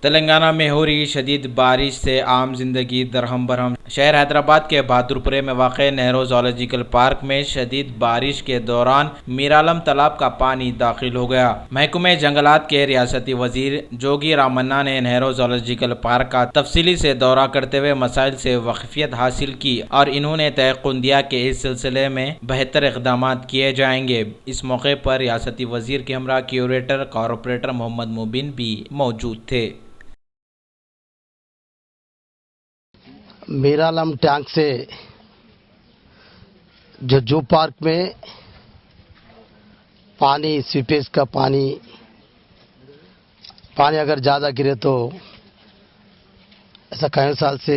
तेलंगाना में हो रही शदीद बारिश से आम जिंदगी दरहम बरहम। शहर हैदराबाद के बहादुरपुरे में वाक़े नेहरू ज़ूलॉजिकल पार्क में शदीद बारिश के दौरान मीरालम तालाब का पानी दाखिल हो गया। महकमे जंगलात के रियासती वजीर जोगी रामन्ना ने नेहरू ज़ूलॉजिकल पार्क का तफसीली से दौरा करते हुए मसाइल से वाकिफियत हासिल की और इन्होंने तयक़ुन दिया कि इस सिलसिले में बेहतर इक़दाम किए जाएंगे। इस मौके पर रियासती वजीर के हमरा क्यूरेटर कॉरपोरेटर मोहम्मद मुबीन भी मौजूद थे। मीरालम टैंक से जो जू पार्क में पानी सीपेज का पानी अगर ज़्यादा गिरे तो ऐसा कई साल से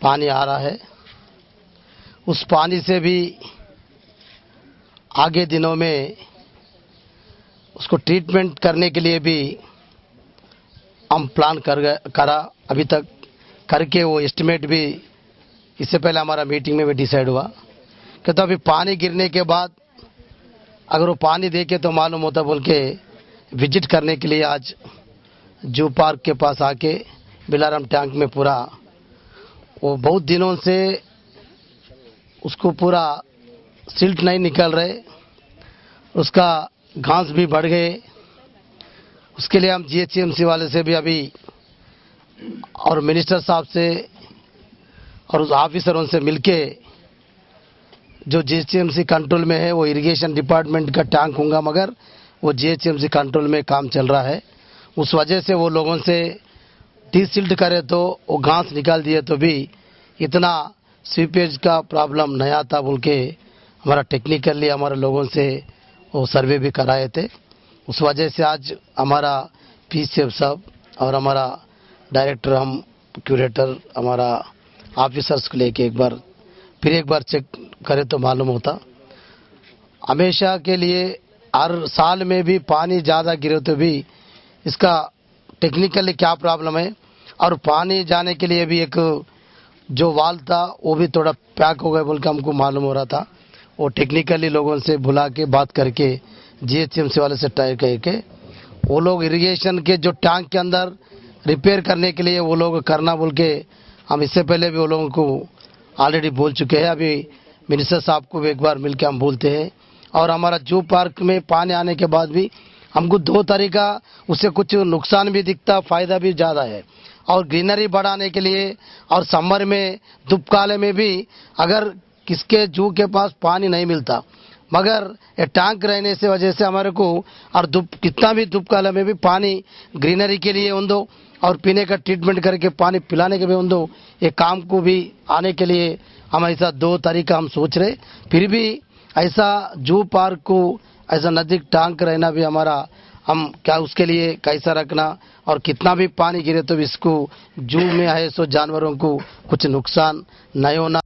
पानी आ रहा है। उस पानी से भी आगे दिनों में उसको ट्रीटमेंट करने के लिए भी हम प्लान करा अभी तक करके वो एस्टिमेट भी इससे पहले हमारा मीटिंग में भी डिसाइड हुआ कि तो अभी पानी गिरने के बाद अगर वो पानी देखे तो मालूम होता बोल के विजिट करने के लिए आज जू पार्क के पास आके मीरालम टैंक में पूरा वो बहुत दिनों से उसको पूरा सिल्ट नहीं निकल रहे, उसका घास भी बढ़ गए। उसके लिए हम जीएचएमसी वाले से भी अभी और मिनिस्टर साहब से और उस ऑफिसरों से मिलके जो जीएचएमसी कंट्रोल में है वो इरिगेशन डिपार्टमेंट का टैंक होगा मगर वो जीएचएमसी कंट्रोल में काम चल रहा है। उस वजह से वो लोगों से डीसिल्ट करे तो वो घास निकाल दिए तो भी इतना सीपेज का प्रॉब्लम नहीं आता बोल के हमारा टेक्निकली हमारे लोगों से वो सर्वे भी कराए थे। उस वजह से आज हमारा पीसीएफ साहब और हमारा डायरेक्टर हम क्यूरेटर हमारा ऑफिसर्स को लेके फिर एक बार चेक करें तो मालूम होता। हमेशा के लिए हर साल में भी पानी ज़्यादा गिरे तो भी इसका टेक्निकली क्या प्रॉब्लम है और पानी जाने के लिए भी एक जो वाल था वो भी थोड़ा पैक हो गया बोल के हमको मालूम हो रहा था। वो टेक्निकली लोगों से बुला के बात करके जीएचएमसी वाले से तय करके वो लोग इरिगेशन के जो टैंक के अंदर रिपेयर करने के लिए वो लोग करना बोल के हम इससे पहले भी वो लोगों को ऑलरेडी बोल चुके हैं। अभी मिनिस्टर साहब को भी एक बार मिलकर हम बोलते हैं और हमारा जू पार्क में पानी आने के बाद भी हमको दो तरीका उससे कुछ नुकसान भी दिखता, फ़ायदा भी ज़्यादा है। और ग्रीनरी बढ़ाने के लिए और समर में धूप काले में भी अगर किसके जू के पास पानी नहीं मिलता मगर ये टैंक रहने से वजह से हमारे को और धूप कितना भी धूप काले में भी पानी ग्रीनरी के लिए उन दो और पीने का ट्रीटमेंट करके पानी पिलाने के भी उन दो ये काम को भी आने के लिए हम ऐसा दो तरीका हम सोच रहे। फिर भी ऐसा जू पार्क को ऐसा नज़दीक टैंक रहना भी हमारा हम क्या उसके लिए कैसा रखना और कितना भी पानी गिरे तो इसको जू में है सो जानवरों को कुछ नुकसान नहीं होना